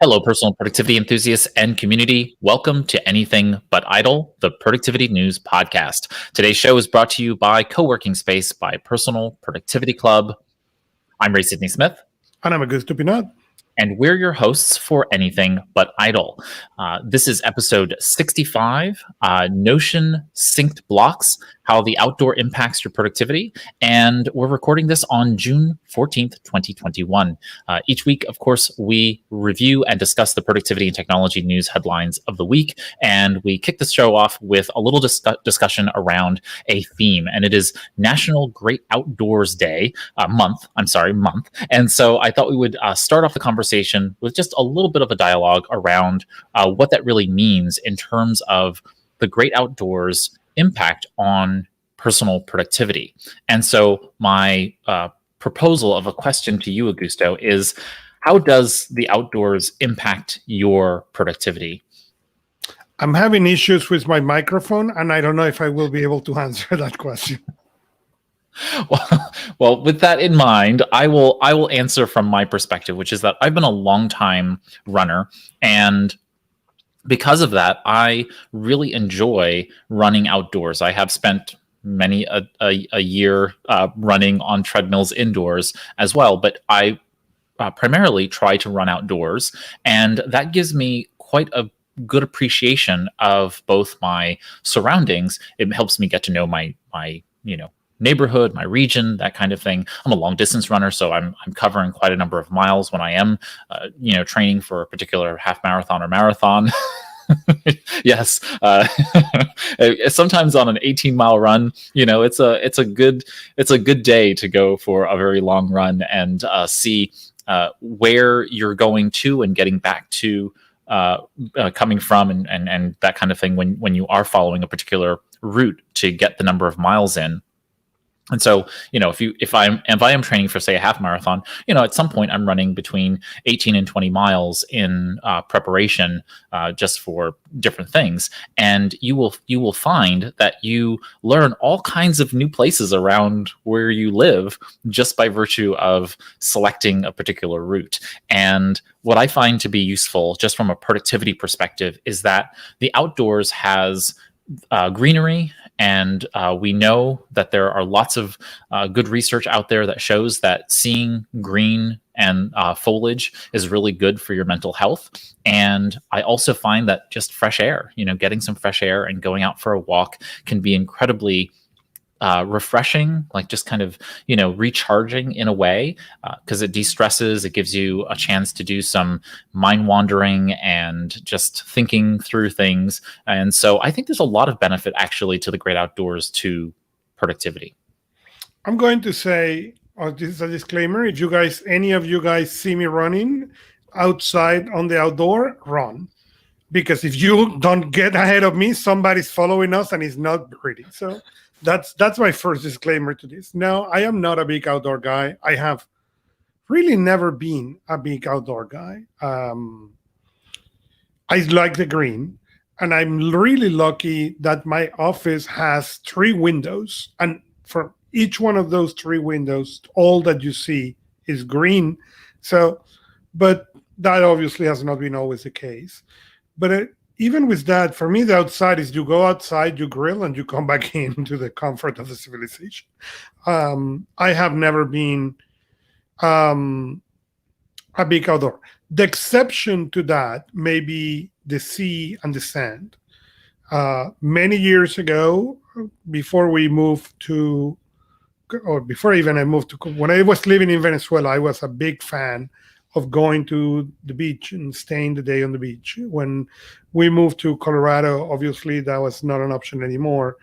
Hello, personal productivity enthusiasts and community. Welcome to Anything But Idle, the Productivity News Podcast. Today's show is brought to you by Co-working Space by Personal Productivity Club. I'm Ray Sidney-Smith. And I'm Augusto Pinaud. And we're your hosts for Anything But Idle. This is episode 65, Notion Synced Blocks, How the Outdoor Impacts Your Productivity. And we're recording this on June 14th, 2021. Each week, of course, we review and discuss the productivity and technology news headlines of the week. And we kick the show off with a little discussion around a theme. And it is National Great Outdoors Day, month. And so I thought we would start off the conversation with just a little bit of a dialogue around what that really means in terms of the great outdoors impact on personal productivity. And so my proposal of a question to you, Augusto, is how does the outdoors impact your productivity? I'm having issues with my microphone, and I don't know if I will be able to answer that question. Well, with that in mind, I will answer from my perspective, which is that I've been a long time runner, and because of that, I really enjoy running outdoors. I have spent many a year running on treadmills indoors as well, but I primarily try to run outdoors, and that gives me quite a good appreciation of both my surroundings. It helps me get to know my neighborhood, my region, that kind of thing. I'm a long distance runner, so I'm covering quite a number of miles when I am, training for a particular half marathon or marathon. Yes, sometimes on an 18-mile run, it's a good day to go for a very long run and see where you're going to and getting back to, coming from, and that kind of thing when you are following a particular route to get the number of miles in. And so, if I am training for, say, a half marathon, at some point I'm running between 18 and 20 miles in preparation, just for different things. And you will find that you learn all kinds of new places around where you live just by virtue of selecting a particular route. And what I find to be useful, just from a productivity perspective, is that the outdoors has greenery, and we know that there are lots of good research out there that shows that seeing green and foliage is really good for your mental health. And I also find that just fresh air, getting some fresh air and going out for a walk can be incredibly refreshing, like just kind of, recharging in a way, because it de-stresses, it gives you a chance to do some mind wandering and just thinking through things. And so I think there's a lot of benefit actually to the great outdoors to productivity. I'm going to say, this is a disclaimer, if any of you guys see me running outside on the outdoor, run. Because if you don't get ahead of me, somebody's following us and it's not pretty. So that's my first disclaimer to this. No, I am not a big outdoor guy. I have really never been a big outdoor guy. I like the green, and I'm really lucky that my office has 3 windows, and for each one of those 3 windows, all that you see is green. So, but that obviously has not been always the case. But even with that, for me, the outside is you go outside, you grill, and you come back into the comfort of the civilization. I have never been a big outdoor. The exception to that may be the sea and the sand. Many years ago, before I moved to, when I was living in Venezuela, I was a big fan of going to the beach and staying the day on the beach. When we moved to Colorado, obviously that was not an option anymore.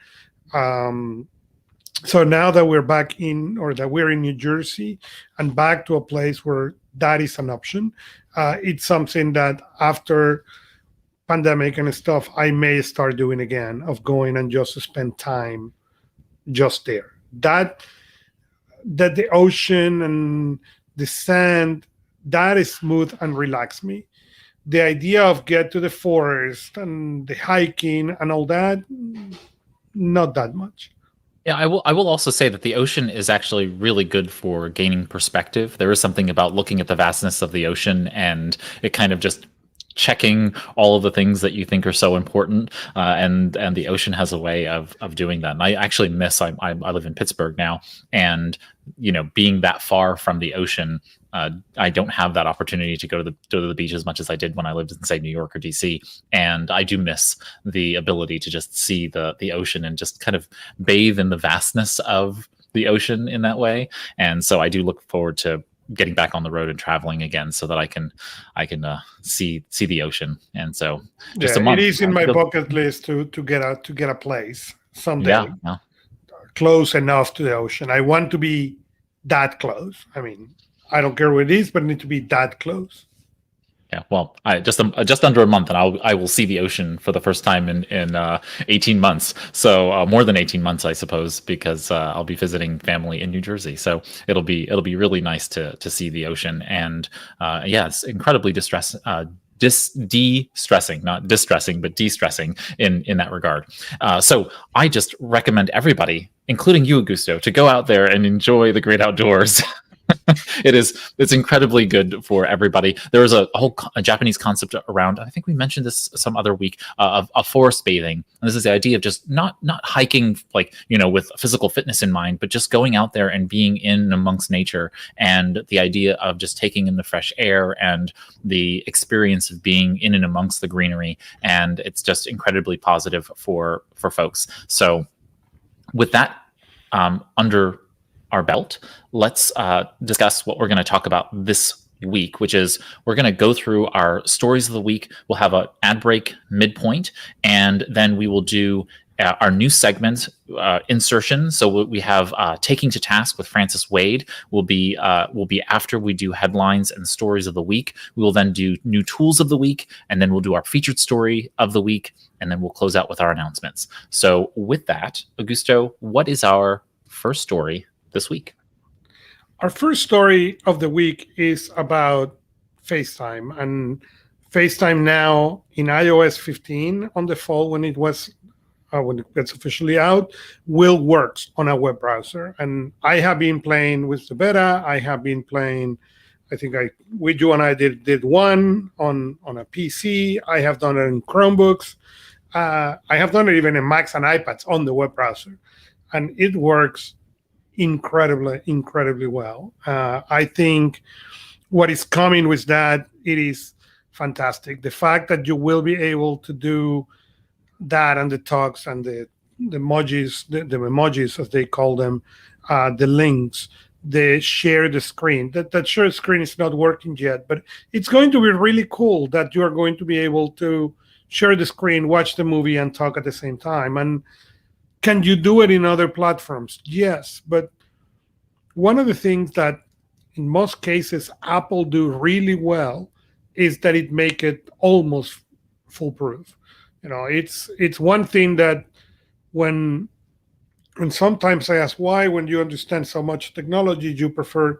So now that we're in New Jersey and back to a place where that is an option, it's something that after pandemic and stuff, I may start doing again, of going and just spend time just there. That the ocean and the sand, that is smooth and relax me. The idea of get to the forest and the hiking and all that, not that much. Yeah, I will also say that the ocean is actually really good for gaining perspective. There is something about looking at the vastness of the ocean and it kind of just checking all of the things that you think are so important. And the ocean has a way of doing that. And I actually miss. I live in Pittsburgh now, and being that far from the ocean. I don't have that opportunity to go to the beach as much as I did when I lived in, say, New York or DC, and I do miss the ability to just see the ocean and just kind of bathe in the vastness of the ocean in that way. And so I do look forward to getting back on the road and traveling again so that I can see the ocean. And so just Yeah, a it month. is in my bucket list to get a place Yeah, someday yeah. close enough to the ocean. I want to be that close. I mean, I don't care what it is, but I need to be that close. Yeah, well, I just under a month, and I will see the ocean for the first time in 18 months. So more than 18 months, I suppose, because I'll be visiting family in New Jersey. So it'll be really nice to see the ocean, and yeah, it's incredibly de-stressing, not distressing, but de-stressing in that regard. So I just recommend everybody, including you, Augusto, to go out there and enjoy the great outdoors. It's incredibly good for everybody. There is a Japanese concept around, I think we mentioned this some other week, of forest bathing. And this is the idea of just not hiking like with physical fitness in mind, but just going out there and being in amongst nature, and the idea of just taking in the fresh air and the experience of being in and amongst the greenery. And it's just incredibly positive for folks. So with that under our belt, let's discuss what we're going to talk about this week, which is we're going to go through our stories of the week. We'll have an ad break midpoint, and then we will do our new segment insertion. So we have Taking to Task with Francis Wade will be after we do headlines and stories of the week. We will then do new tools of the week, and then we'll do our featured story of the week, and then we'll close out with our announcements. So with that, Augusto, what is our first story this week? Our first story of the week is about FaceTime, and FaceTime now in iOS 15 on the fall when it gets officially out will work on a web browser. And I have been playing with the beta. I have been playing. I think you and I did one on a PC. I have done it in Chromebooks. I have done it even in Macs and iPads on the web browser, and it works incredibly well. I think what is coming with that, it is fantastic. The fact that you will be able to do that and the talks and the emojis, the emojis as they call them, the links, the share the screen. That share screen is not working yet, but it's going to be really cool that you are going to be able to share the screen, watch the movie, and talk at the same time. And can you do it in other platforms? Yes, but one of the things that in most cases Apple do really well is that it make it almost foolproof. It's one thing that when sometimes I ask why, when you understand so much technology, you prefer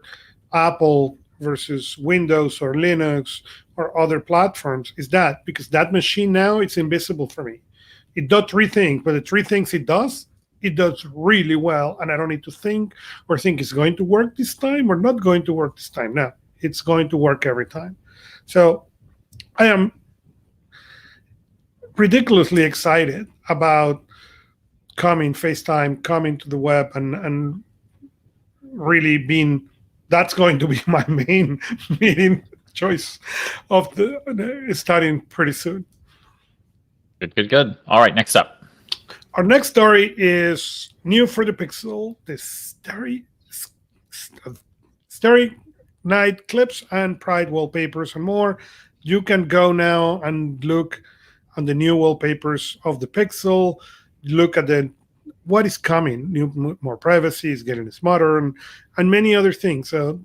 Apple versus Windows or Linux or other platforms, is that because that machine now it's invisible for me. It does three things, but the three things it does really well, and I don't need to think it's going to work this time or not going to work this time. No, it's going to work every time. So I am ridiculously excited about FaceTime coming to the web and really being, that's going to be my main meeting choice of starting pretty soon. Good. All right, next up. Our next story is new for the Pixel, the Starry Night clips and Pride wallpapers and more. You can go now and look on the new wallpapers of the Pixel. Look at what is coming. More privacy is getting smarter and many other things. So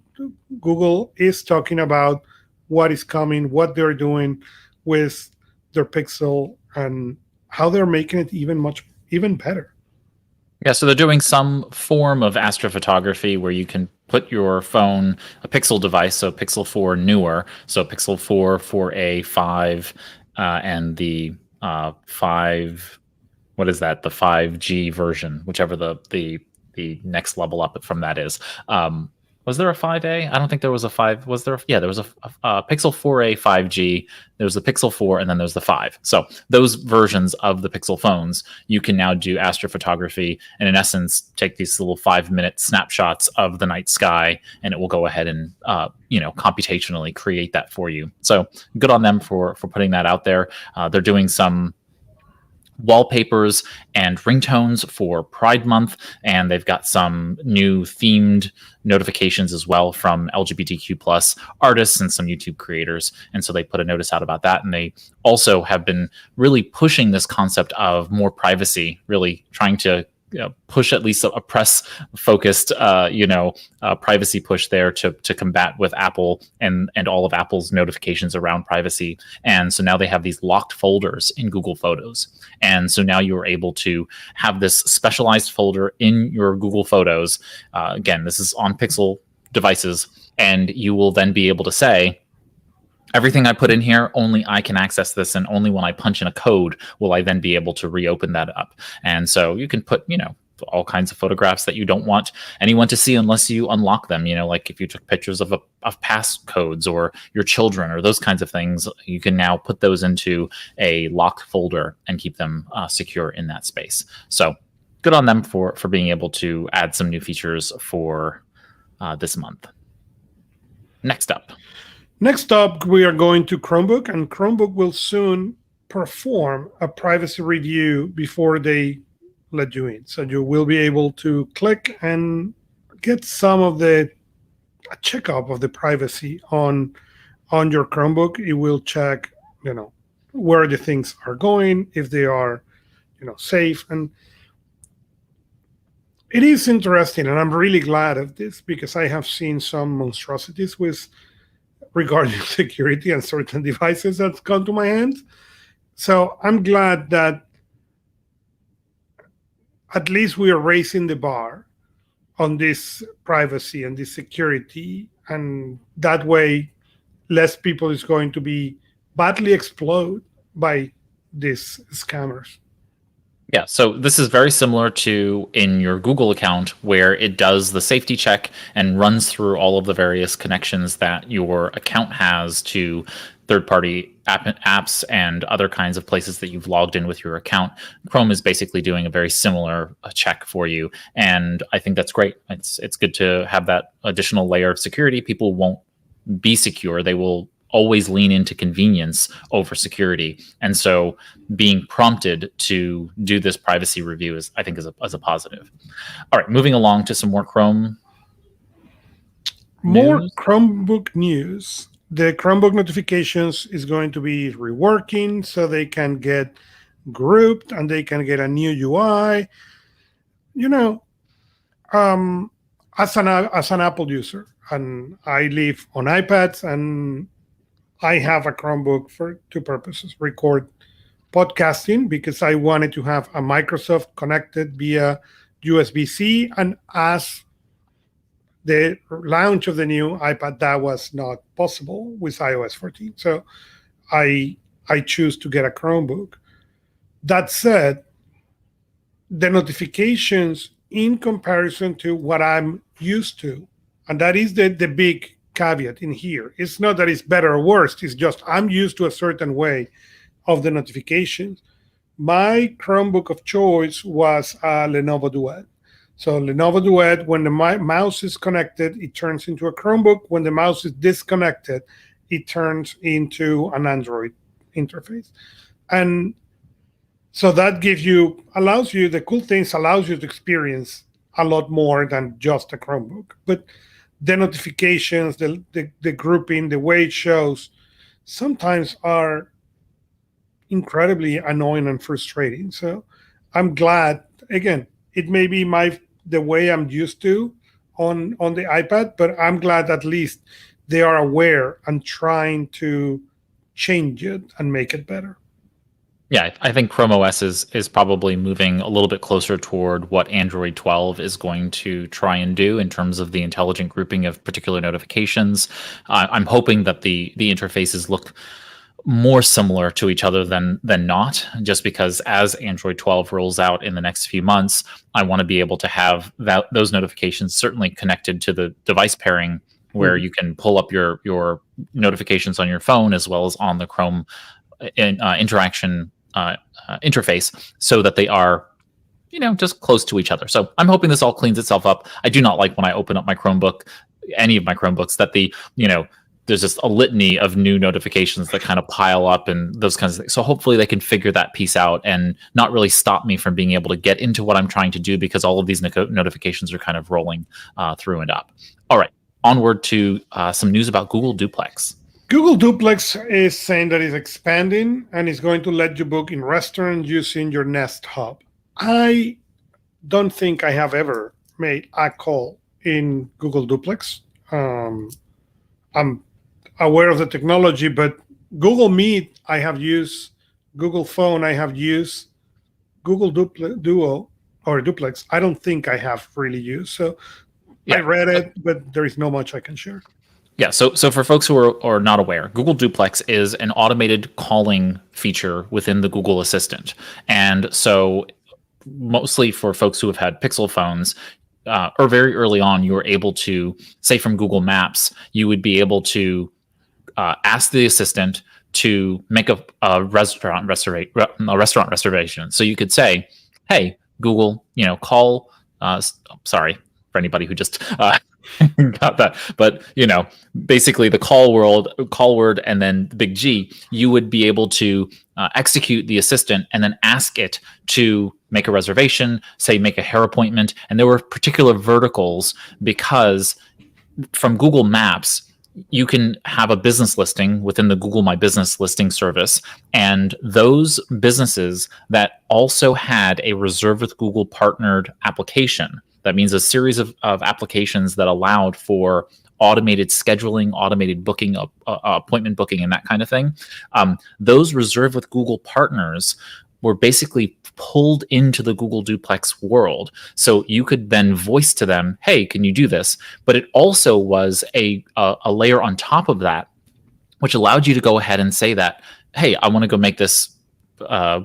Google is talking about what is coming, what they're doing with their Pixel, and how they're making it even better. Yeah, so they're doing some form of astrophotography where you can put your phone, a Pixel device, so Pixel 4 newer, so Pixel 4, 4a, 5, and the 5 what is that? The 5G version, whichever the next level up from that is. Was there a 5A? I don't think there was a 5. Was there? Yeah, there was a Pixel 4a 5G. There was the Pixel 4, and then there's the 5. So those versions of the Pixel phones, you can now do astrophotography, and in essence, take these little 5-minute snapshots of the night sky, and it will go ahead and computationally create that for you. So good on them for putting that out there. They're doing some wallpapers and ringtones for Pride Month, and they've got some new themed notifications as well from LGBTQ plus artists and some YouTube creators. And so they put a notice out about that, and they also have been really pushing this concept of more privacy, really trying to push at least a press focused privacy push there to combat with Apple and all of Apple's notifications around privacy. And so now they have these locked folders in Google Photos, and so now you are able to have this specialized folder in your Google Photos. Again, this is on Pixel devices, and you will then be able to say, everything I put in here, only I can access this, and only when I punch in a code will I then be able to reopen that up. And so you can put, all kinds of photographs that you don't want anyone to see unless you unlock them. Like if you took pictures of passcodes or your children or those kinds of things, you can now put those into a locked folder and keep them secure in that space. So good on them for being able to add some new features for this month. Next up, we are going to Chromebook, and Chromebook will soon perform a privacy review before they let you in. So you will be able to click and get some of a checkup of the privacy on your Chromebook. It will check, where the things are going, if they are, safe. And it is interesting, and I'm really glad of this because I have seen some monstrosities regarding security and certain devices that's come to my hands. So I'm glad that at least we are raising the bar on this privacy and this security, and that way less people is going to be badly exploited by these scammers. Yeah, so this is very similar to in your Google account, where it does the safety check and runs through all of the various connections that your account has to third-party apps and other kinds of places that you've logged in with your account. Chrome is basically doing a very similar check for you, and I think that's great. It's good to have that additional layer of security. People won't be secure. They will always lean into convenience over security. And so being prompted to do this privacy review I think is a positive. All right, moving along to some more Chrome news. Chromebook news. The Chromebook notifications is going to be reworking so they can get grouped and they can get a new UI. As an Apple user, and I live on iPads, and I have a Chromebook for two purposes: record podcasting because I wanted to have a Microsoft connected via USB-C, and as the launch of the new iPad, that was not possible with iOS 14. So I choose to get a Chromebook. That said, the notifications in comparison to what I'm used to, and that is the big caveat in here. It's not that it's better or worse. It's just I'm used to a certain way of the notifications. My Chromebook of choice was a Lenovo Duet. So Lenovo Duet, when the mouse is connected, it turns into a Chromebook. When the mouse is disconnected, it turns into an Android interface. And so that allows you to experience a lot more than just a Chromebook. But the notifications, the grouping, the way it shows, sometimes are incredibly annoying and frustrating. So I'm glad, again, it may be the way I'm used to on the iPad, but I'm glad at least they are aware and trying to change it and make it better. Yeah, I think Chrome OS is probably moving a little bit closer toward what Android 12 is going to try and do in terms of the intelligent grouping of particular notifications. I'm hoping that the interfaces look more similar to each other than not, just because as Android 12 rolls out in the next few months, I want to be able to have those notifications certainly connected to the device pairing, where you can pull up your notifications on your phone as well as on the Chrome interaction interface, so that they are just close to each other. So I'm hoping this all cleans itself up. I do not like when I open up my Chromebook, any of my Chromebooks, that there's just a litany of new notifications that kind of pile up and those kinds of things. So hopefully they can figure that piece out and not really stop me from being able to get into what I'm trying to do, because all of these notifications are kind of rolling through and up. All right, onward to some news about Google Duplex. Google Duplex is saying that it's expanding and it's going to let you book in restaurants using your Nest Hub. I don't think I have ever made a call in Google Duplex. I'm aware of the technology, but Google Meet, I have used. Google Phone, I have used. Google Duo or Duplex, I don't think I have really used. So I read it, but there is not much I can share. Yeah, so for folks who are not aware, Google Duplex is an automated calling feature within the Google Assistant. And so mostly for folks who have had Pixel phones, or very early on, you were able to, say from Google Maps, you would be able to ask the assistant to make a restaurant reservation. So you could say, "Hey, Google, call." Sorry for anybody who just got that, but basically the call word, and then the big G. You would be able to execute the assistant and then ask it to make a reservation, say make a hair appointment, and there were particular verticals, because from Google Maps, you can have a business listing within the Google My Business listing service, and those businesses that also had a Reserve with Google partnered application. That means a series of applications that allowed for automated scheduling, automated booking, appointment booking, and that kind of thing. Those Reserve with Google partners were basically pulled into the Google Duplex world. So you could then voice to them, "Hey, can you do this?" But it also was a layer on top of that, which allowed you to go ahead and say that, "Hey, I want to go make this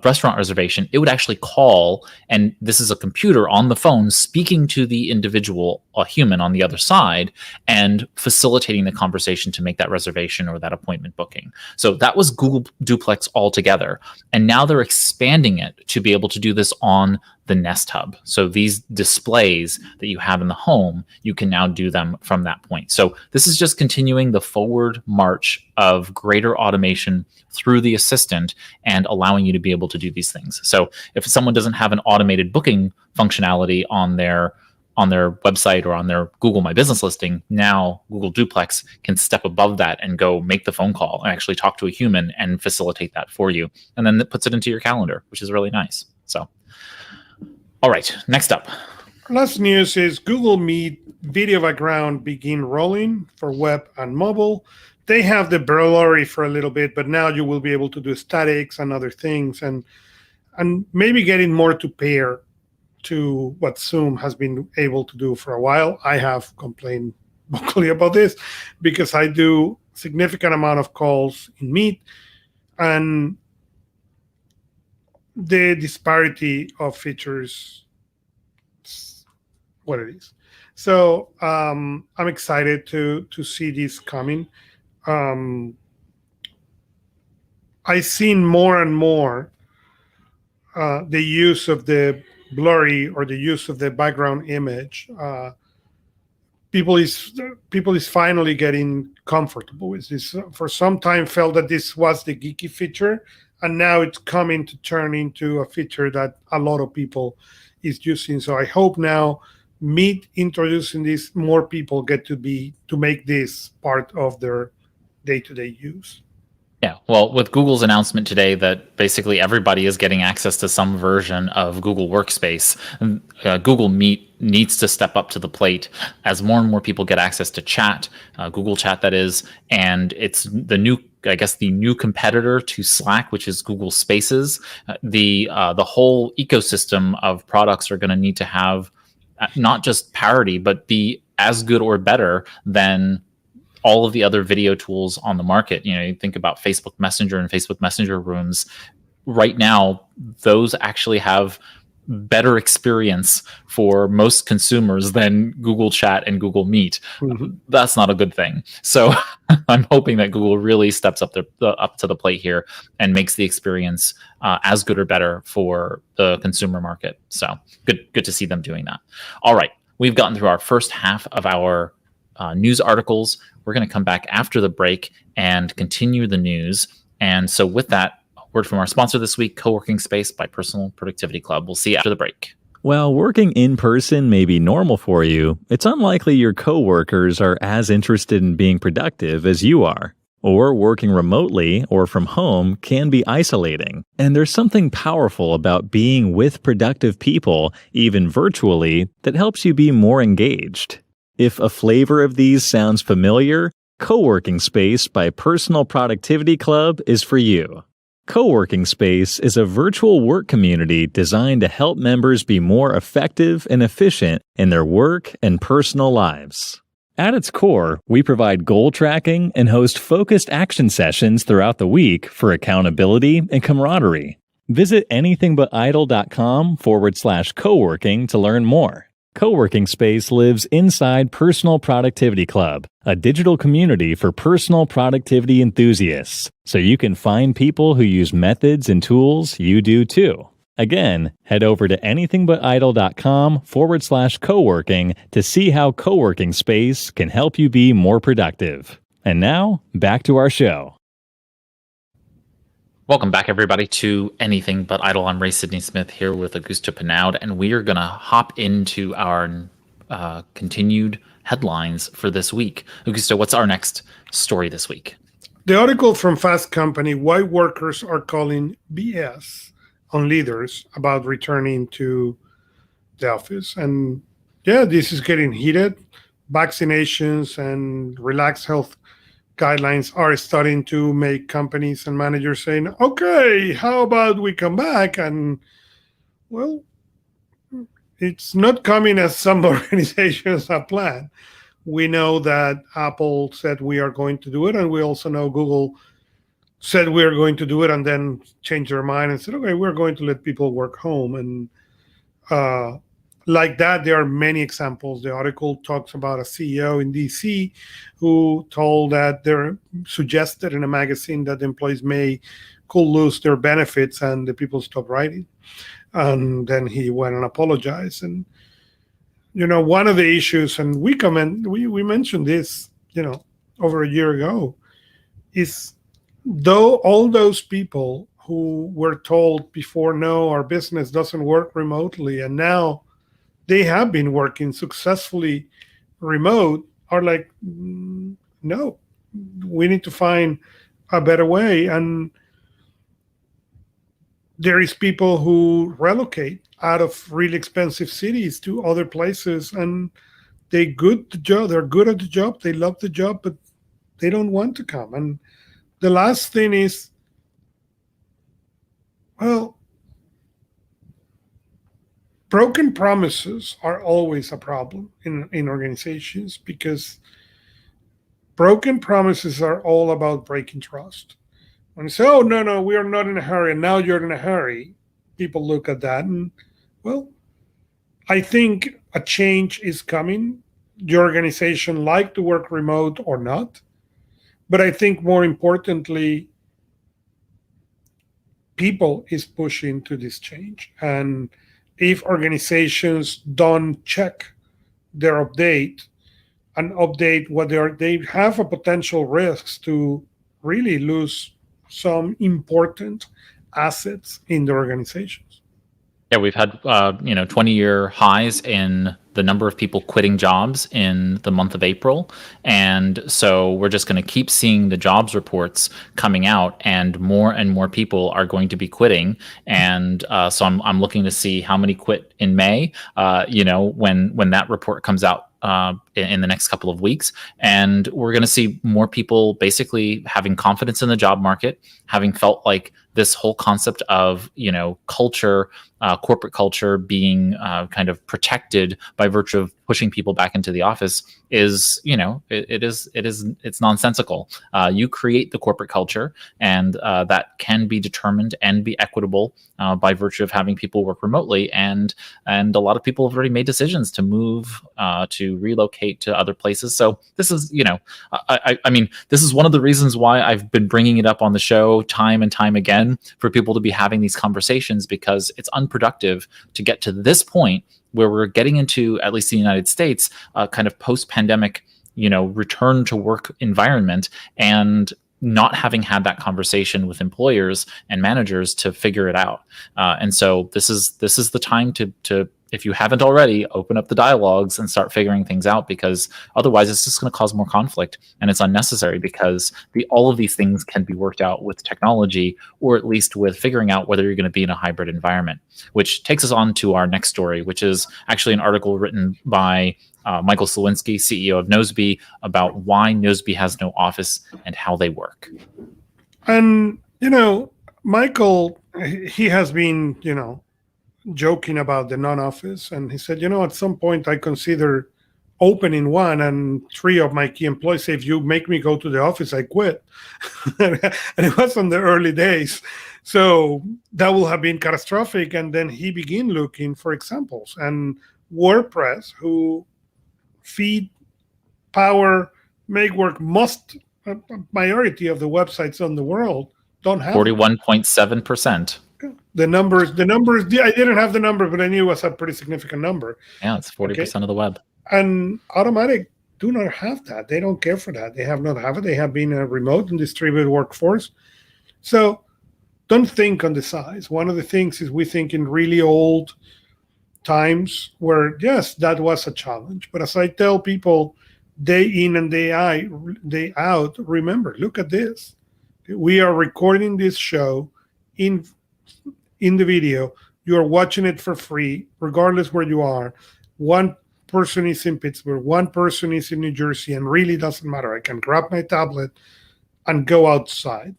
restaurant reservation." It would actually call, and this is a computer on the phone speaking to the individual, a human on the other side, and facilitating the conversation to make that reservation or that appointment booking. So that was Google Duplex altogether. And now they're expanding it to be able to do this on the Nest Hub. So these displays that you have in the home, you can now do them from that point. So this is just continuing the forward march of greater automation through the assistant and allowing you to be able to do these things. So if someone doesn't have an automated booking functionality on their website or on their Google My Business listing, now Google Duplex can step above that and go make the phone call and actually talk to a human and facilitate that for you. And then it puts it into your calendar, which is really nice. So, all right, next up. Last news is Google Meet video background begin rolling for web and mobile. They have the blurry for a little bit, but now you will be able to do statics and other things, and maybe getting more to pair to what Zoom has been able to do for a while. I have complained vocally about this because I do significant amount of calls in Meet, and the disparity of features is what it is. So I'm excited to see this coming. I've seen more and more the use of the blurry or the use of the background image. People is finally getting comfortable with this. For some time, felt that this was the geeky feature, and now it's coming to turn into a feature that a lot of people is using. So I hope now Meet introducing this, more people get to make this part of their day-to-day use. Yeah, well, with Google's announcement today that basically everybody is getting access to some version of Google Workspace, Google Meet needs to step up to the plate as more and more people get access to chat, Google Chat that is, and it's the new competitor to Slack, which is Google Spaces. The whole ecosystem of products are going to need to have not just parity, but be as good or better than all of the other video tools on the market. You think about Facebook Messenger and Facebook Messenger rooms. Right now, those actually have better experience for most consumers than Google Chat and Google Meet. Mhm. That's not a good thing. So I'm hoping that Google really steps up to the plate here and makes the experience as good or better for the consumer market. So good to see them doing that. All right, we've gotten through our first half of our news articles. We're going to come back after the break and continue the news. And so with that, word from our sponsor this week, Co-working Space by Personal Productivity Club. We'll see you after the break. While working in person may be normal for you, it's unlikely your coworkers are as interested in being productive as you are. Or working remotely or from home can be isolating. And there's something powerful about being with productive people, even virtually, that helps you be more engaged. If a flavor of these sounds familiar, Co-working Space by Personal Productivity Club is for you. Co-working Space is a virtual work community designed to help members be more effective and efficient in their work and personal lives. At its core, we provide goal tracking and host focused action sessions throughout the week for accountability and camaraderie. Visit anythingbutidle.com/coworking to learn more. Co-working Space lives inside Personal Productivity Club, a digital community for personal productivity enthusiasts, so you can find people who use methods and tools you do too. Again, head over to anythingbutidle.com/coworking to see how Co-working Space can help you be more productive. And now, back to our show. Welcome back, everybody, to Anything But Idle. I'm Ray Sidney-Smith here with Augusto Pinaud, and we are going to hop into our continued headlines for this week. Augusto, what's our next story this week? The article from Fast Company, Why Workers Are Calling BS on Leaders About Returning to the Office. And yeah, this is getting heated. Vaccinations and relaxed health guidelines are starting to make companies and managers saying, okay, how about we come back? And well, it's not coming as some organizations have planned. We know that Apple said we are going to do it, and we also know Google said we are going to do it and then changed their mind and said, okay, we're going to let people work home. And like that, there are many examples. The article talks about a CEO in DC who told that they're suggested in a magazine that employees could lose their benefits, and the people stopped writing. And then he went and apologized. And one of the issues, and we mentioned this, over a year ago, is though all those people who were told before, no, our business doesn't work remotely, and now they have been working successfully remote, are like, no, we need to find a better way. And there is people who relocate out of really expensive cities to other places, and they're good at the job, they love the job, but they don't want to come. And the last thing is, well, broken promises are always a problem in organizations, because broken promises are all about breaking trust. When you say, oh, no, we are not in a hurry, and now you're in a hurry, people look at that and, well, I think a change is coming. Your organization like to work remote or not. But I think more importantly, people is pushing to this change. And if organizations don't check their update and update what they have a potential risks to really lose some important assets in the organizations. Yeah, we've had 20-year highs in the number of people quitting jobs in the month of April, and so we're just going to keep seeing the jobs reports coming out, and more people are going to be quitting. And so I'm looking to see how many quit in May. When that report comes out in the next couple of weeks, and we're going to see more people basically having confidence in the job market, having felt like this whole concept of, culture, corporate culture being kind of protected by virtue of pushing people back into the office is, it's nonsensical. You create the corporate culture, and that can be determined and be equitable by virtue of having people work remotely. And a lot of people have already made decisions to move, to relocate to other places. So this is, I mean, this is one of the reasons why I've been bringing it up on the show time and time again, for people to be having these conversations, because it's unproductive to get to this point where we're getting into, at least in the United States, kind of post-pandemic, return to work environment, and not having had that conversation with employers and managers to figure it out. And so this is the time to if you haven't already, open up the dialogues and start figuring things out, because otherwise it's just going to cause more conflict, and it's unnecessary, because all of these things can be worked out with technology, or at least with figuring out whether you're going to be in a hybrid environment, which takes us on to our next story, which is actually an article written by Michael Slawinski, CEO of Noseby, about why Noseby has no office and how they work. And, Michael, he has been, joking about the non-office, and he said, at some point I consider opening one, and 3 of my key employees say, if you make me go to the office, I quit. And it was on the early days, so that will have been catastrophic. And then he began looking for examples, and WordPress, who feed, power, make work a majority of the websites on the world don't have 41.7%. The numbers, I didn't have the number, but I knew it was a pretty significant number. Yeah, it's 40% of the web. And Automatic do not have that. They don't care for that. They have not have it. They have been a remote and distributed workforce. So don't think on the size. One of the things is we think in really old times where, yes, that was a challenge. But as I tell people day in and day out, remember, look at this. We are recording this show in the video. You're watching it for free, regardless where you are. One person is in Pittsburgh, one person is in New Jersey, and really doesn't matter. I can grab my tablet and go outside.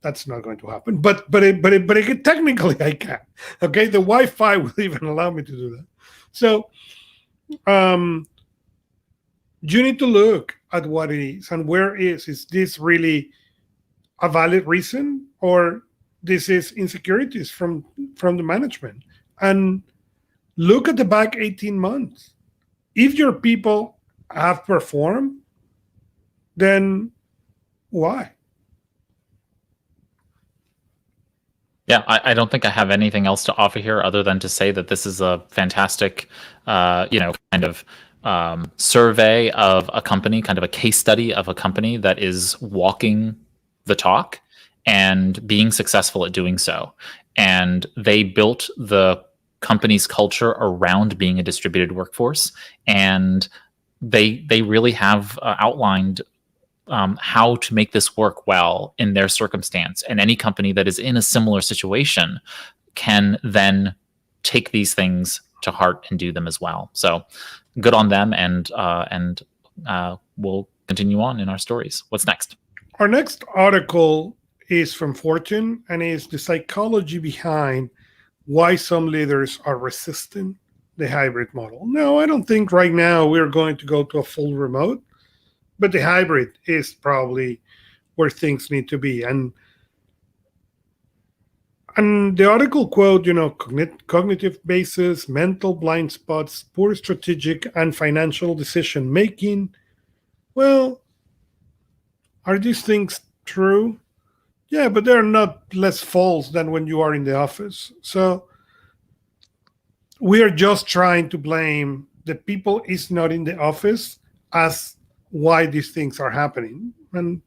That's not going to happen. But technically I can. Okay, the Wi-Fi will even allow me to do that. So you need to look at what it is and where is this really a valid reason, or this is insecurities from the management? And look at the back 18 months. If your people have performed, then why? Yeah, I don't think I have anything else to offer here other than to say that this is a fantastic, kind of survey of a company, kind of a case study of a company that is walking the talk and being successful at doing so. And they built the company's culture around being a distributed workforce, and they really have outlined how to make this work well in their circumstance. And any company that is in a similar situation can then take these things to heart and do them as well. So good on them, and we'll continue on in our stories. What's next? Our next article is from Fortune, and is the psychology behind why some leaders are resisting the hybrid model. No, I don't think right now we're going to go to a full remote, but the hybrid is probably where things need to be. And the article quote, cognitive basis, mental blind spots, poor strategic and financial decision making. Well, are these things true? Yeah, but they're not less false than when you are in the office. So we are just trying to blame the people is not in the office as why these things are happening. And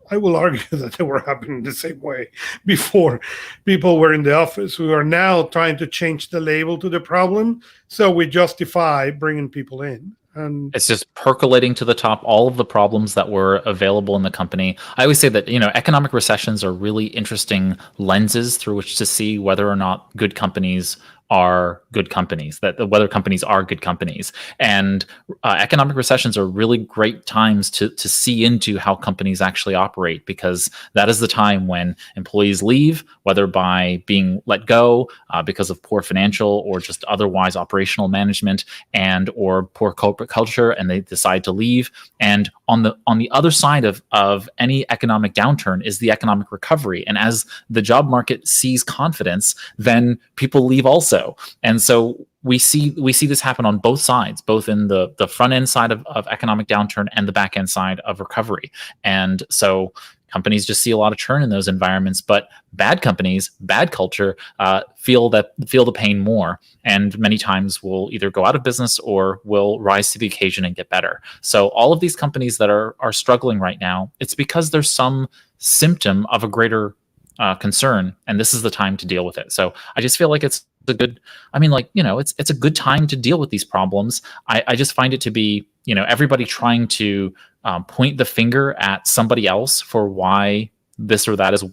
I will argue that they were happening the same way before people were in the office. We are now trying to change the label to the problem, so we justify bringing people in. And it's just percolating to the top all of the problems that were available in the company. I always say that, economic recessions are really interesting lenses through which to see whether or not good companies are good companies, whether companies are good companies. And economic recessions are really great times to see into how companies actually operate, because that is the time when employees leave, whether by being let go because of poor financial or just otherwise operational management and or poor corporate culture, and they decide to leave. And on the other side of any economic downturn is the economic recovery. And as the job market sees confidence, then people leave also. And so we see this happen on both sides, both in the front end side of economic downturn and the back end side of recovery. And so companies just see a lot of churn in those environments, but bad companies, bad culture, feel the pain more, and many times will either go out of business or will rise to the occasion and get better. So all of these companies that are struggling right now, it's because there's some symptom of a greater concern, and this is the time to deal with it. So I just feel like it's a good, it's a good time to deal with these problems. I just find it to be, everybody trying to point the finger at somebody else for why this or that is,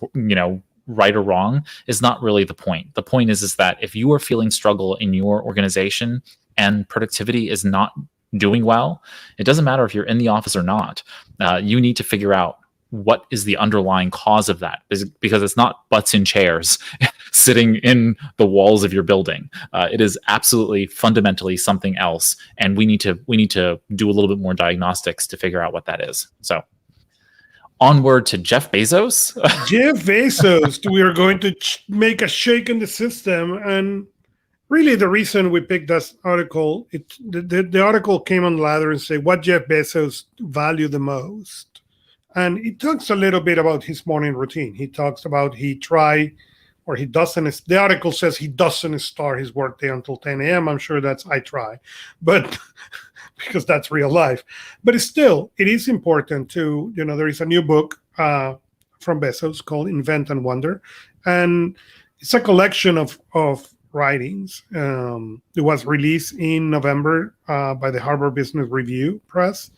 right or wrong is not really the point. The point is that if you are feeling struggle in your organization and productivity is not doing well, it doesn't matter if you're in the office or not. You need to figure out what is the underlying cause of that, because it's not butts in chairs sitting in the walls of your building. It is absolutely fundamentally something else, and we need to do a little bit more diagnostics to figure out what that is. So onward to Jeff Bezos. Jeff Bezos, we are going to make a shake in the system. And really the reason we picked this article, the article came on the ladder and say what Jeff Bezos value the most. And he talks a little bit about his morning routine. He talks about he doesn't, the article says he doesn't start his workday until 10 a.m. I'm sure that's I try, but because that's real life. But it is important to, there is a new book from Bezos called Invent and Wonder. And it's a collection of writings. It was released in November by the Harvard Business Review Press.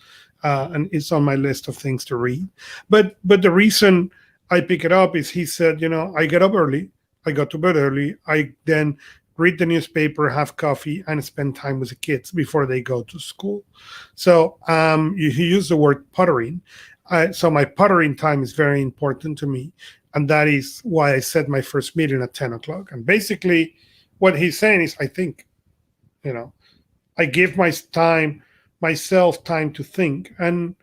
And it's on my list of things to read. But the reason I pick it up is he said, I get up early, I go to bed early, I then read the newspaper, have coffee, and spend time with the kids before they go to school. So he used the word puttering. So my puttering time is very important to me. And that is why I set my first meeting at 10 o'clock. And basically what he's saying is, I think, I give myself time to think. And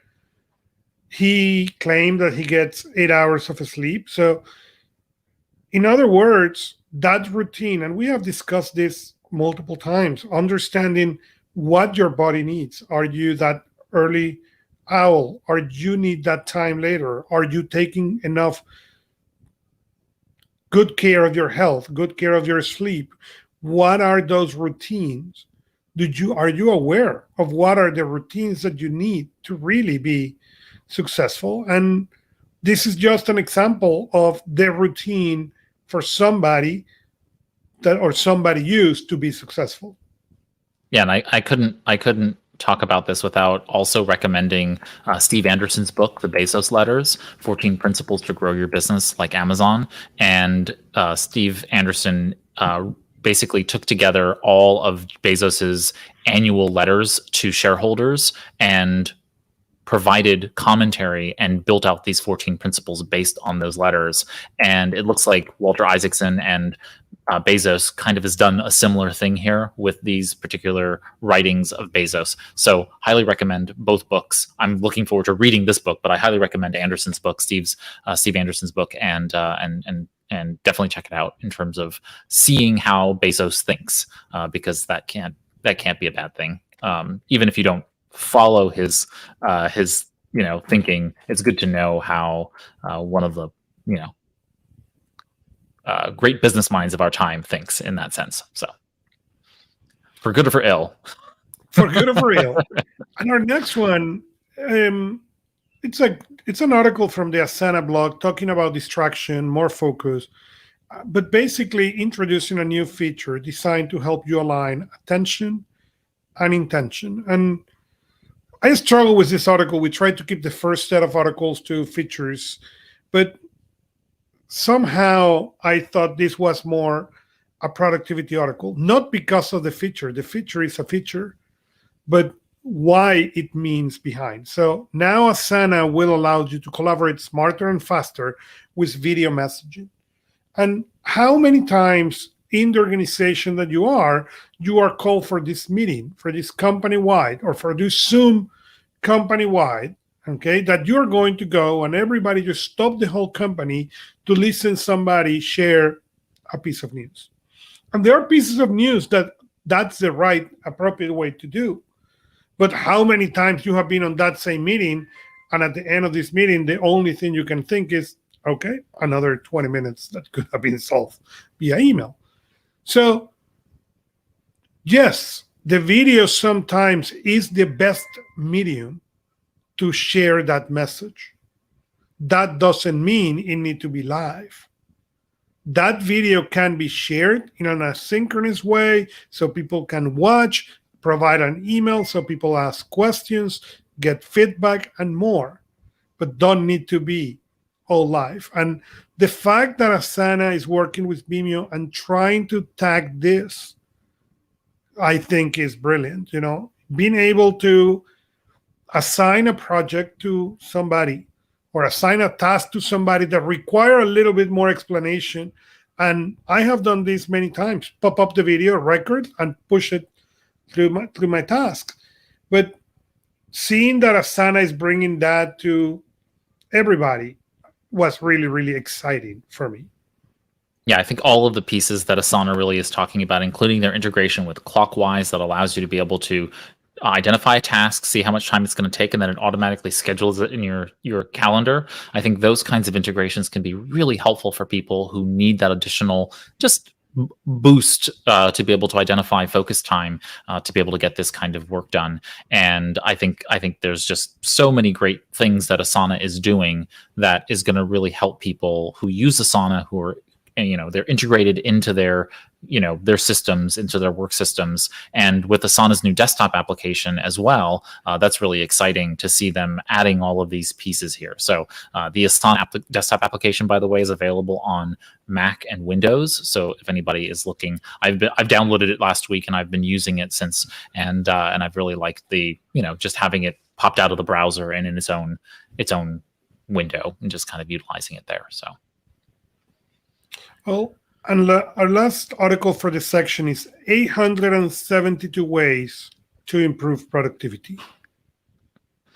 he claimed that he gets 8 hours of sleep. So in other words, that routine, and we have discussed this multiple times, understanding what your body needs. Are you that early owl? Or do you need that time later? Are you taking enough good care of your health, good care of your sleep? What are those routines? Are you aware of what are the routines that you need to really be successful? And this is just an example of the routine for somebody somebody used to be successful. Yeah, and I couldn't talk about this without also recommending Steve Anderson's book, The Bezos Letters, 14 Principles to Grow Your Business Like Amazon. And Steve Anderson basically took together all of Bezos's annual letters to shareholders and provided commentary and built out these 14 principles based on those letters. And it looks like Walter Isaacson and Bezos kind of has done a similar thing here with these particular writings of Bezos. So highly recommend both books. I'm looking forward to reading this book, but I highly recommend Anderson's book, Steve Anderson's book, and definitely check it out in terms of seeing how Bezos thinks, because that can't be a bad thing. Even if you don't follow his thinking, it's good to know how one of the great business minds of our time thinks in that sense. So for good or for ill. For good or for ill. And our next one, it's an article from the Asana blog talking about distraction, more focus, but basically introducing a new feature designed to help you align attention and intention. And I struggle with this article. We tried to keep the first set of articles to features, but somehow I thought this was more a productivity article, not because of the feature. The feature is a feature, but why it means behind. So now Asana will allow you to collaborate smarter and faster with video messaging. And how many times in the organization that you are called for this meeting, for this company-wide, or for this Zoom company-wide, okay, that you're going to go and everybody just stop the whole company to listen somebody share a piece of news. And there are pieces of news that's the right, appropriate way to do. But how many times you have been on that same meeting, and at the end of this meeting, the only thing you can think is, okay, another 20 minutes that could have been solved via email. So, yes, the video sometimes is the best medium to share that message. That doesn't mean it needs to be live. That video can be shared in an asynchronous way so people can watch, provide an email so people ask questions, get feedback, and more, but don't need to be all live. And the fact that Asana is working with Vimeo and trying to tag this, I think is brilliant. Being able to assign a project to somebody or assign a task to somebody that require a little bit more explanation. And I have done this many times, pop up the video record and push it through my task. But seeing that Asana is bringing that to everybody was really, really exciting for me. Yeah, I think all of the pieces that Asana really is talking about, including their integration with Clockwise that allows you to be able to identify a task, see how much time it's going to take, and then it automatically schedules it in your calendar. I think those kinds of integrations can be really helpful for people who need that additional just boost to be able to identify focus time to be able to get this kind of work done. And I think there's just so many great things that Asana is doing that is going to really help people who use Asana, who are they're integrated into their systems, into their work systems. And with Asana's new desktop application as well, that's really exciting to see them adding all of these pieces here. So the Asana desktop application, by the way, is available on Mac and Windows. So if anybody is looking, I've downloaded it last week and I've been using it since, and I've really liked the just having it popped out of the browser and in its own window and just kind of utilizing it there. So. Well, and our last article for this section is 872 ways to improve productivity.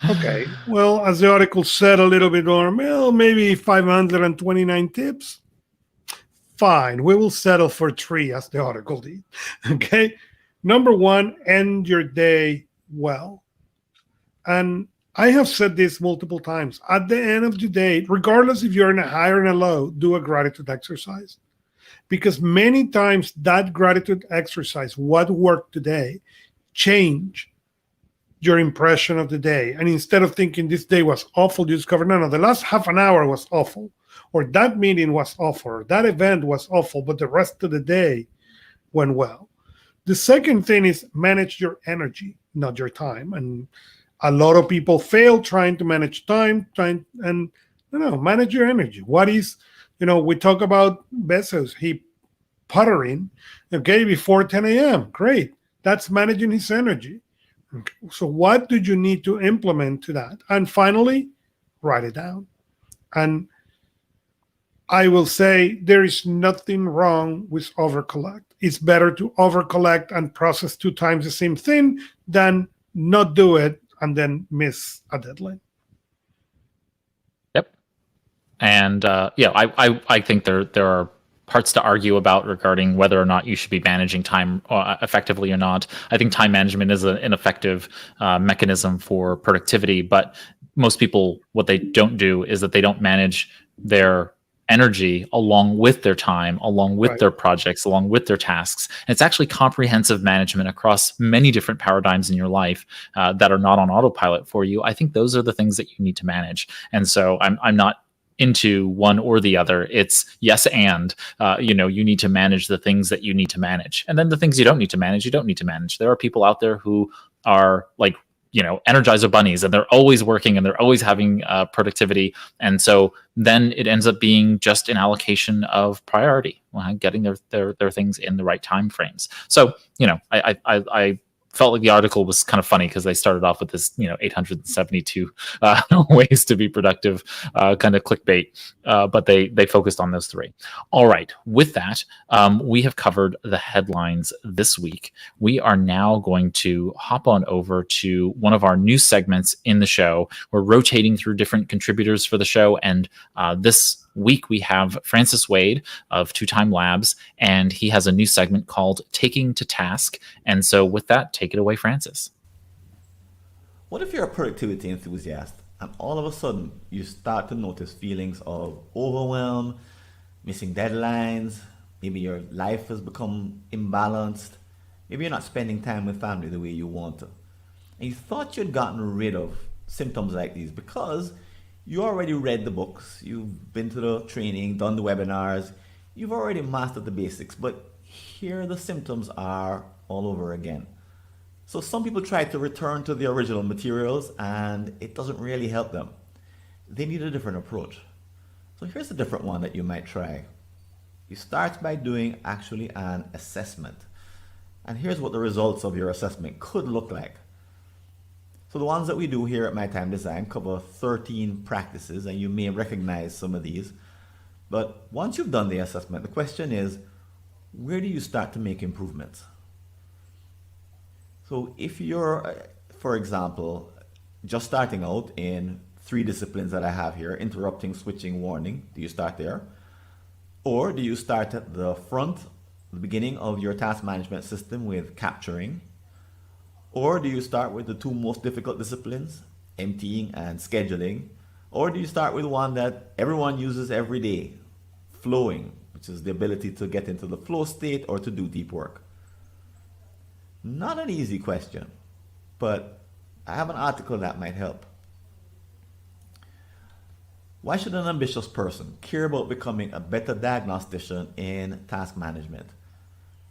Okay, well, as the article said a little bit more, well, maybe 529 tips. Fine, we will settle for 3 as the article did. Okay, number 1, end your day well. And I have said this multiple times. At the end of the day, regardless if you're in a high or in a low, do a gratitude exercise. Because many times that gratitude exercise, what worked today, change your impression of the day. And instead of thinking this day was awful, you discover, no, the last half an hour was awful. Or that meeting was awful. Or that event was awful, but the rest of the day went well. The second thing is manage your energy, not your time. And a lot of people fail trying to manage time, manage your energy. What is, we talk about Bezos, he puttering, before 10 a.m. Great. That's managing his energy. Okay. So what do you need to implement to that? And finally, write it down. And I will say there is nothing wrong with overcollect. It's better to overcollect and process 2 times the same thing than not do it and then miss a deadline. Yep. And I think there are parts to argue about regarding whether or not you should be managing time effectively or not. I think time management is an effective mechanism for productivity, but most people, what they don't do is that they don't manage their energy along with their time, along with their projects, along with their tasks. And it's actually comprehensive management across many different paradigms in your life that are not on autopilot for you. I think those are the things that you need to manage. And so I'm not into one or the other. It's yes and you need to manage the things that you need to manage, and then the things you don't need to manage, you don't need to manage. There are people out there who are like Energizer bunnies, and they're always working and they're always having productivity. And so then it ends up being just an allocation of priority, getting their things in the right time frames. So, I felt like the article was kind of funny because they started off with this, 872 ways to be productive, kind of clickbait, but they focused on those three. All right, with that, we have covered the headlines this week. We are now going to hop on over to one of our new segments in the show. We're rotating through different contributors for the show, and this week we have Francis Wade of Two Time Labs, and he has a new segment called Taking to Task. And so with that, take it away, Francis. What if you're a productivity enthusiast and all of a sudden you start to notice feelings of overwhelm, missing deadlines, maybe your life has become imbalanced, maybe you're not spending time with family the way you want to, and you thought you'd gotten rid of symptoms like these because you already read the books, you've been to the training, done the webinars, you've already mastered the basics, but here the symptoms are all over again. So some people try to return to the original materials and it doesn't really help them. They need a different approach. So here's a different one that you might try. You start by doing actually an assessment. And here's what the results of your assessment could look like. So the ones that we do here at My Time Design cover 13 practices, and you may recognize some of these. But once you've done the assessment, the question is, where do you start to make improvements? So if you're, for example, just starting out in 3 disciplines that I have here, interrupting, switching, warning, do you start there? Or do you start at the front, the beginning of your task management system with capturing? Or do you start with the 2 most difficult disciplines, emptying and scheduling? Or do you start with one that everyone uses every day, flowing, which is the ability to get into the flow state or to do deep work? Not an easy question, but I have an article that might help. Why should an ambitious person care about becoming a better diagnostician in task management?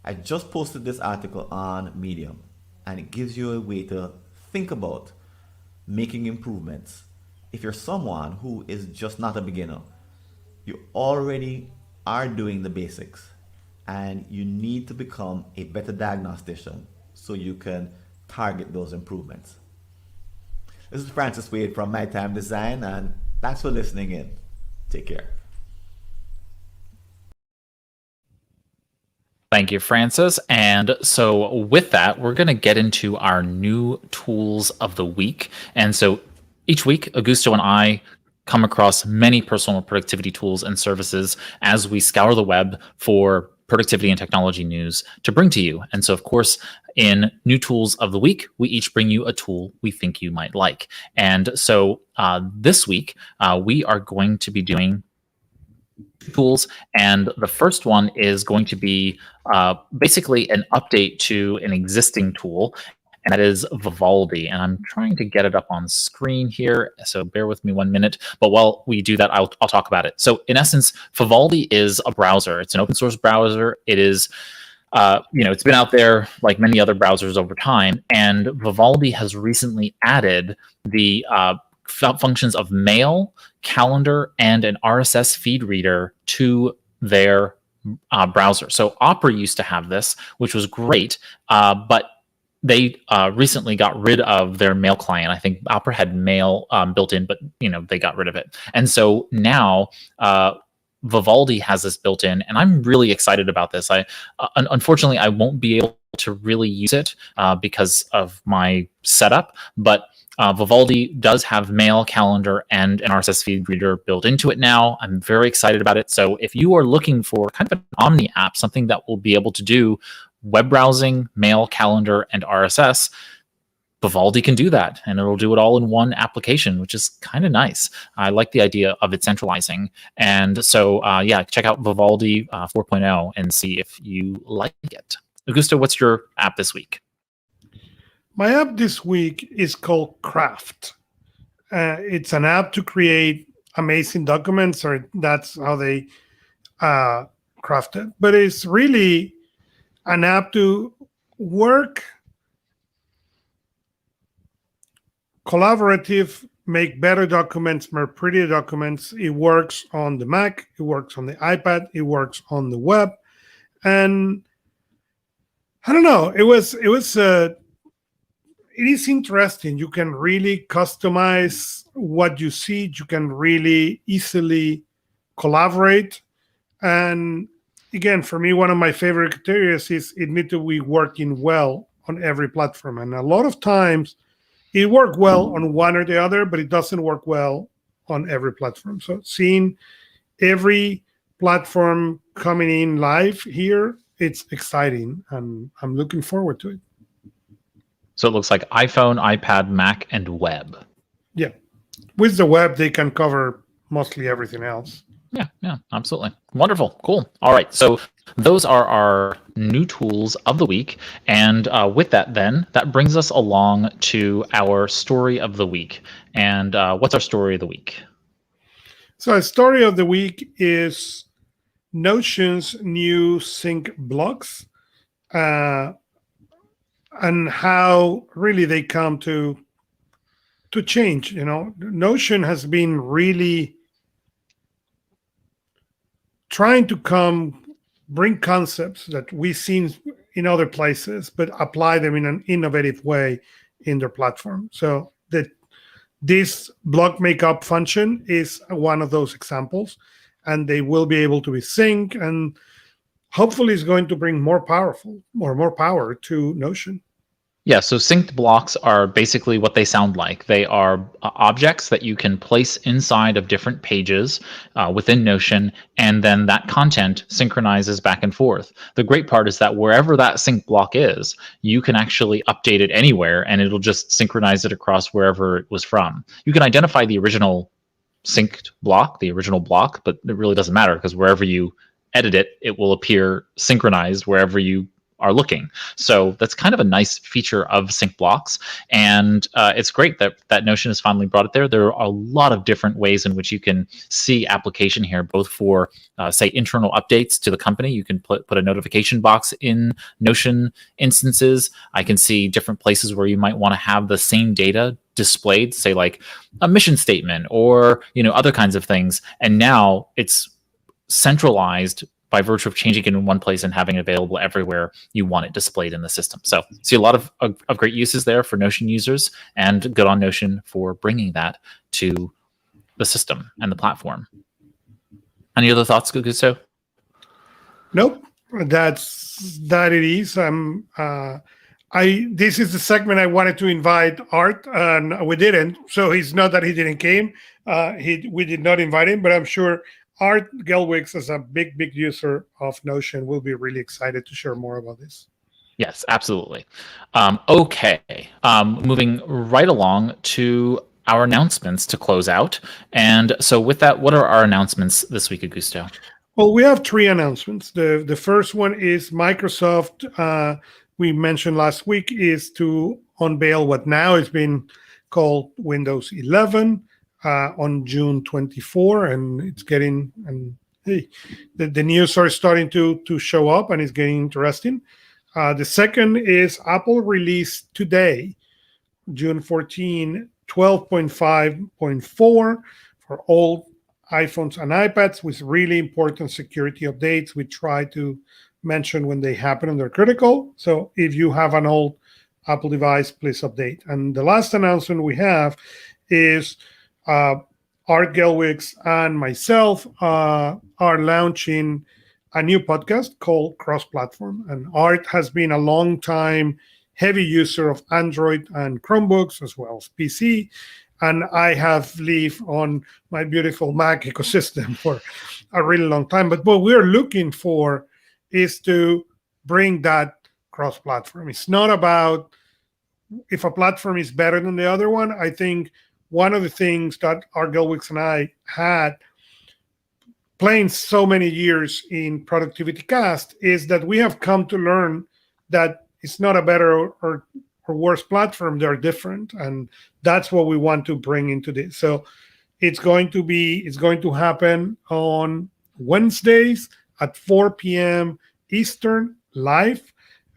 I just posted this article on Medium, and it gives you a way to think about making improvements. If you're someone who is just not a beginner, you already are doing the basics, and you need to become a better diagnostician so you can target those improvements. This is Francis Wade from My Time Design, and thanks for listening in. Take care. Thank you, Francis. And so with that, we're going to get into our new tools of the week. And so each week, Augusto and I come across many personal productivity tools and services as we scour the web for productivity and technology news to bring to you. And so, of course, in new tools of the week, we each bring you a tool we think you might like. And so this week, we are going to be doing tools, and the first one is going to be basically an update to an existing tool, and that is Vivaldi. And I'm trying to get it up on screen here, so bear with me 1 minute. But while we do that, I'll talk about it. So in essence, Vivaldi is a browser. It's an open source browser. It is it's been out there like many other browsers over time, and Vivaldi has recently added the functions of mail, calendar, and an RSS feed reader to their browser. So Opera used to have this, which was great, but they recently got rid of their mail client. I think Opera had mail built in, but they got rid of it. And so now Vivaldi has this built in, and I'm really excited about this. Unfortunately, I won't be able to really use it because of my setup, but Vivaldi does have mail, calendar, and an RSS feed reader built into it now. I'm very excited about it. So if you are looking for kind of an omni app, something that will be able to do web browsing, mail, calendar, and RSS, Vivaldi can do that, and it'll do it all in one application, which is kind of nice. I like the idea of it centralizing. And so, check out Vivaldi 4.0 and see if you like it. Augusto, what's your app this week? My app this week is called Craft. It's an app to create amazing documents, or that's how they craft it. But it's really an app to work collaborative, make better documents, more prettier documents. It works on the Mac, it works on the iPad, it works on the web, and I don't know. It is interesting. You can really customize what you see. You can really easily collaborate. And again, for me, one of my favorite criteria is it needs to be working well on every platform. And a lot of times it works well on one or the other, but it doesn't work well on every platform. So seeing every platform coming in live here, it's exciting, and I'm looking forward to it. So it looks like iPhone, iPad, Mac, and web. Yeah. With the web, they can cover mostly everything else. Yeah, absolutely. Wonderful. Cool. All right. So those are our new tools of the week. And with that, then, that brings us along to our story of the week. And what's our story of the week? So, a story of the week is Notion's new sync blocks and how really they come to change. You know, Notion has been really trying to bring concepts that we've seen in other places, but apply them in an innovative way in their platform. So that this block makeup function is one of those examples, and they will be able to be synced, and hopefully is going to bring more power to Notion. Yeah, so synced blocks are basically what they sound like. They are objects that you can place inside of different pages within Notion, and then that content synchronizes back and forth. The great part is that wherever that sync block is, you can actually update it anywhere, and it'll just synchronize it across wherever it was from. You can identify the original synced block, the original block, but it really doesn't matter because wherever you edit it, it will appear synchronized wherever you are looking. So that's kind of a nice feature of sync blocks, and it's great that Notion has finally brought it there. There are a lot of different ways in which you can see application here, both for say internal updates to the company. You can put a notification box in Notion instances. I can see different places where you might want to have the same data displayed, say like a mission statement or other kinds of things, and now it's centralized by virtue of changing it in one place and having it available everywhere you want it displayed in the system. So see a lot of great uses there for Notion users, and good on Notion for bringing that to the system and the platform. Any other thoughts, Augusto? Nope, that it is. This is the segment I wanted to invite Art, and we didn't. So it's not that he didn't came. We did not invite him, but I'm sure Art Gelwicks, as a big user of Notion, will be really excited to share more about this. Yes, absolutely. Okay, moving right along to our announcements to close out. And so with that, what are our announcements this week, Augusto? Well, we have 3 announcements. The first one is Microsoft, we mentioned last week, is to unveil what now has been called Windows 11. On June 24, and it's getting, and hey, the news are starting to show up, and it's getting interesting. The second is Apple released today, June 14, 12.5.4 for all iPhones and iPads, with really important security updates we try to mention when they happen and they're critical. So if you have an old Apple device, please update. And the last announcement we have is Art Gelwicks and myself are launching a new podcast called Cross Platform. And Art has been a long time heavy user of Android and Chromebooks as well as PC. And I have lived on my beautiful Mac ecosystem for a really long time. But what we're looking for is to bring that cross platform. It's not about if a platform is better than the other one. I think one of the things that Art Gelwicks and I had playing so many years in Productivity Cast is that we have come to learn that it's not a better or worse platform. They're different. And that's what we want to bring into this. So it's going to happen on Wednesdays at 4 p.m. Eastern live.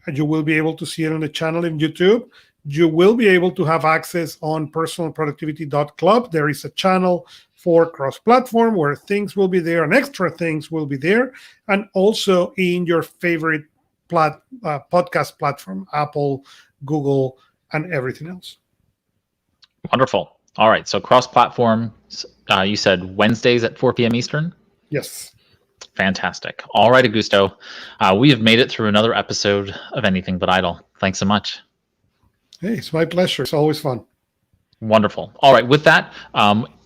And you will be able to see it on the channel in YouTube. You will be able to have access on personalproductivity.club. There is a channel for cross-platform where things will be there and extra things will be there, and also in your favorite podcast platform, Apple, Google, and everything else. Wonderful. All right. So cross-platform, you said Wednesdays at 4 p.m. Eastern? Yes. Fantastic. All right, Augusto. We have made it through another episode of Anything But Idle. Thanks so much. Hey, it's my pleasure. It's always fun. Wonderful. All right. With that,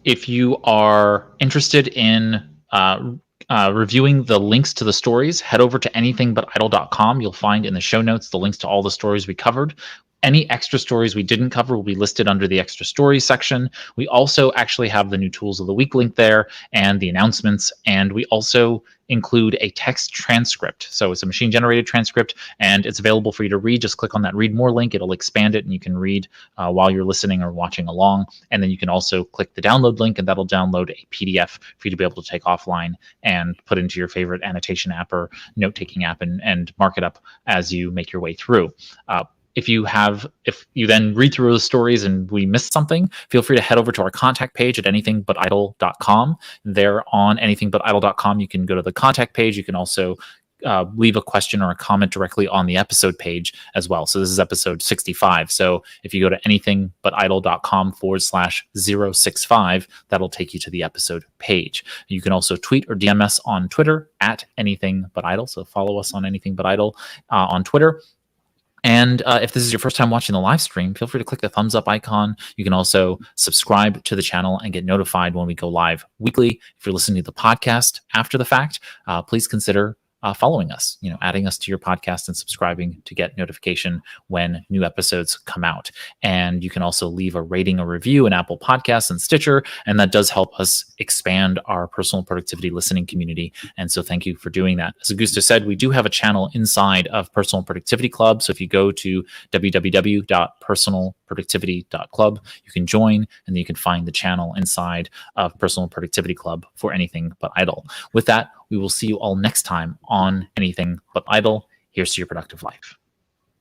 if you are interested in reviewing the links to the stories, head over to anythingbutidle.com. You'll find in the show notes the links to all the stories we covered. Any extra stories we didn't cover will be listed under the extra stories section. We also actually have the new tools of the week link there and the announcements. And we also include a text transcript. So it's a machine generated transcript and it's available for you to read. Just click on that read more link. It'll expand it and you can read while you're listening or watching along. And then you can also click the download link and that'll download a PDF for you to be able to take offline and put into your favorite annotation app or note-taking app and mark it up as you make your way through. If you then read through those stories and we missed something, feel free to head over to our contact page at anythingbutidle.com. There on anythingbutidle.com, you can go to the contact page. You can also leave a question or a comment directly on the episode page as well. So this is episode 65. So if you go to anythingbutidle.com/065, that'll take you to the episode page. You can also tweet or DM us on Twitter at anythingbutidle. So follow us on anythingbutidle on Twitter. And if this is your first time watching the live stream, feel free to click the thumbs up icon. You can also subscribe to the channel and get notified when we go live weekly. If you're listening to the podcast after the fact, please consider following us, adding us to your podcast and subscribing to get notification when new episodes come out. And you can also leave a rating or review in Apple Podcasts and Stitcher, and that does help us expand our personal productivity listening community. And so thank you for doing that. As Augusto said, we do have a channel inside of Personal Productivity Club. So if you go to www.personalproductivity.club, you can join and then you can find the channel inside of Personal Productivity Club for Anything But Idle. With that, we will see you all next time on Anything But Idle. Here's to your productive life.